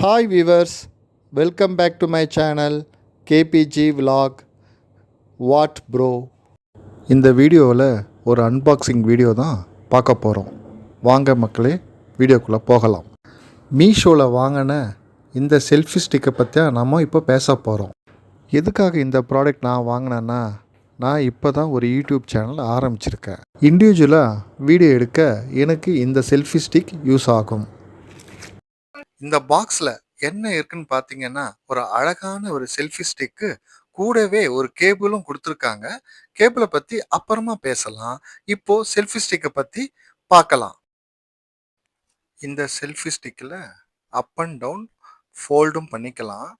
Hi viewers, welcome back to my channel KPG Vlog. What bro? இந்த வீடியோவில் ஒரு unboxing video தான் பார்க்க போகிறோம். வாங்க மக்களே, வீடியோக்குள்ளே போகலாம். மீஷோவில் வாங்கின இந்த செல்ஃபி ஸ்டிக்கை பற்றி நம்ம இப்போ பேச போகிறோம். எதுக்காக இந்த ப்ராடக்ட் நான் வாங்கினேன்னா, நான் இப்போ தான் ஒரு யூடியூப் சேனல் ஆரம்பிச்சிருக்கேன். இண்டிவிஜுவலாக வீடியோ எடுக்க எனக்கு இந்த செல்ஃபி ஸ்டிக் யூஸ் ஆகும். இந்த பாக்ஸில் என்ன இருக்குன்னு பார்த்தீங்கன்னா, ஒரு அழகான ஒரு செல்ஃபி ஸ்டிக்கு கூடவே ஒரு கேபிளும் கொடுத்துருக்காங்க. கேபிளை பற்றி அப்புறமா பேசலாம். இப்போ செல்ஃபி ஸ்டிக்கை பற்றி பார்க்கலாம். இந்த செல்ஃபி ஸ்டிக்கில் அப் அண்ட் டவுன் ஃபோல்டும் பண்ணிக்கலாம்.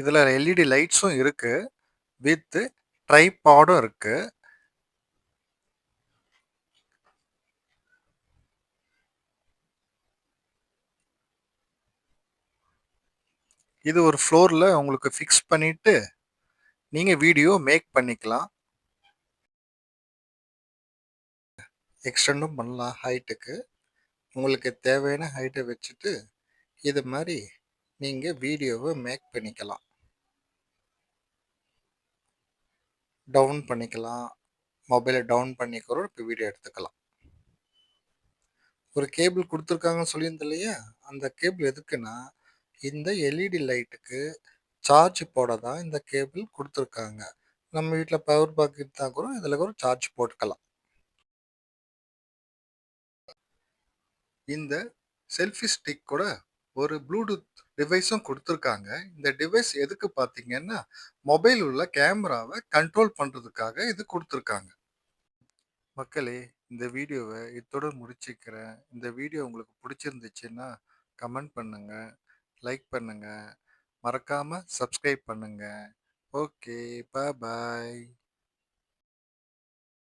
இதில் எல்இடி லைட்ஸும் இருக்கு, வித் ட்ரைபாடும் இருக்கு. இது ஒரு ஃப்ளோரில் உங்களுக்கு ஃபிக்ஸ் பண்ணிட்டு நீங்கள் வீடியோ மேக் பண்ணிக்கலாம். எக்ஸ்டெண்டும் பண்ணலாம் ஹைட்டுக்கு. உங்களுக்கு தேவையான ஹைட்டை வச்சுட்டு இது மாதிரி நீங்கள் வீடியோவை மேக் பண்ணிக்கலாம். டவுன் பண்ணிக்கலாம். மொபைலை டவுன் பண்ணி கூட இப்போ வீடியோ எடுத்துக்கலாம். ஒரு கேபிள் கொடுத்துருக்காங்கன்னு சொல்லியிருந்தேன் இல்லையா, அந்த கேபிள் எதுக்குன்னா, இந்த எல்இடி லைட்டுக்கு சார்ஜ் போட தான் இந்த கேபிள் கொடுத்துருக்காங்க. நம்ம வீட்டில் பவர் பேங்க் இருந்தால் கூட இதில் கூட சார்ஜ் போட்டுக்கலாம். இந்த செல்ஃபி ஸ்டிக் கூட ஒரு ப்ளூடூத் டிவைஸும் கொடுத்துருக்காங்க. இந்த டிவைஸ் எதுக்கு பார்த்தீங்கன்னா, மொபைல் உள்ள கேமராவை கண்ட்ரோல் பண்ணுறதுக்காக இது கொடுத்துருக்காங்க. மக்களே, இந்த வீடியோவை இத்துடன் முடிச்சுக்கிறேன். இந்த வீடியோ உங்களுக்கு பிடிச்சிருந்துச்சுன்னா கமெண்ட் பண்ணுங்க, லைக் பண்ணுங்க, மறக்காம சப்ஸ்கிரைப் பண்ணுங்க. ஓகே, பாய்.